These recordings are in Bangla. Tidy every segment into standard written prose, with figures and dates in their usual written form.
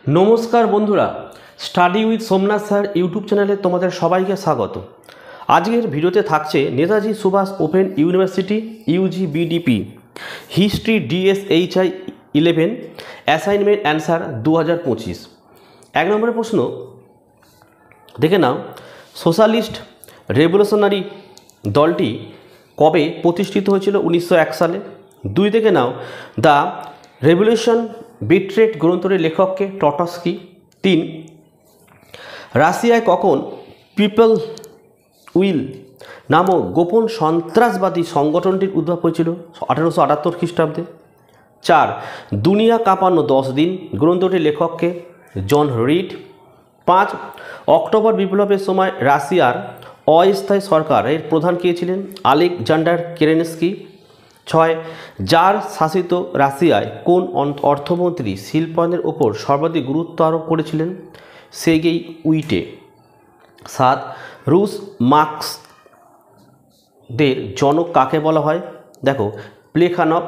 নমস্কার বন্ধুরা, study with Somnath sir YouTube চ্যানেলে তোমাদের সবাইকে স্বাগত। আজকের ভিডিওতে থাকছে Netaji Subhas open university UG BDP history DSHI 11 assignment answer 2025। 1 নম্বরের প্রশ্ন দেখে নাও, সোশ্যালিস্ট রেভলিউশনারি দলটি কবে প্রতিষ্ঠিত হয়েছিল? 1901 সালে। 2 দেখে নাও, দ্য রেভলিউশন বিট্রেড গ্রন্থটির লেখককে? টটস্কি। 3 রাশিয়ায় কখন পিপল উইল নামক গোপন সন্ত্রাসবাদী সংগঠনটির উদ্ভব হয়েছিল? 1878 খ্রিস্টাব্দে। 4 দুনিয়া কাঁপানো 10 দিন গ্রন্থটির লেখককে? জন রিড। 5 অক্টোবর বিপ্লবের সময় রাশিয়ার অস্থায়ী সরকারের প্রধান কে ছিলেন? Alexander Kerensky. 6 জার শাসিত রাশিয়ায় কোন অর্থমন্ত্রী শিল্পায়নের ওপর সর্বাধিক গুরুত্ব আরোপ করেছিলেন? সের্গেই উইটে। 7 রুশ মার্ক্সদের জনক কাকে বলা হয়? দেখো, প্লেখানভ।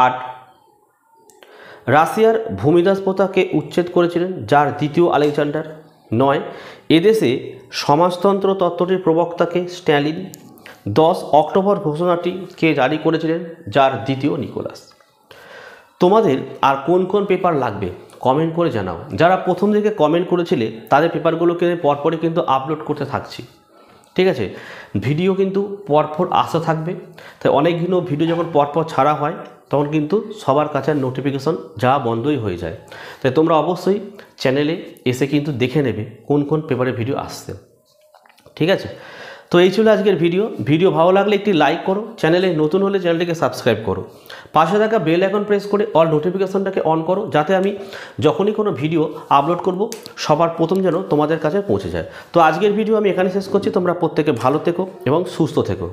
8 রাশিয়ার ভূমিদাস প্রথাকে উচ্ছেদ করেছিলেন? যার দ্বিতীয় আলেকজান্ডার। 9 এদেশে সমাজতন্ত্র তত্ত্বটির প্রবক্তাকে? স্ট্যালিন। 10 অক্টোবর ঘোষণাটি কে জারি করেছিলেন? যার দ্বিতীয় নিকোলাস। তোমাদের আর কোন কোন পেপার লাগবে কমেন্ট করে জানাও। যারা প্রথম দিকে কমেন্ট করেছিলে তাদের পেপারগুলোকে পরপরই কিন্তু আপলোড করতে থাকছি, ঠিক আছে? ভিডিও কিন্তু পরপর আসা থাকবে, তাই অনেকগুলো ভিডিও যখন পরপর ছাড়া হয় তখন কিন্তু সবার কাছে নোটিফিকেশন যাওয়া বন্ধই হয়ে যায়। তাই তোমরা অবশ্যই চ্যানেলে এসে কিন্তু দেখে নেবে কোন কোন পেপারে ভিডিও আসছে, ঠিক আছে? তো এই ছিল আজকের ভিডিও ভালো লাগলে একটি লাইক করো, চ্যানেলে নতুন হলে চ্যানেলটিকে সাবস্ক্রাইব করো, পাশে থাকা বেল আইকন প্রেস করে অল নোটিফিকেশনটাকে অন করো, যাতে আমি যখনই কোনো ভিডিও আপলোড করব সবার প্রথম যেন তোমাদের কাছে পৌঁছে যায়। তো আজকের ভিডিও আমি এখানে শেষ করছি। তোমরা প্রত্যেকে ভালো থেকো এবং সুস্থ থেকো।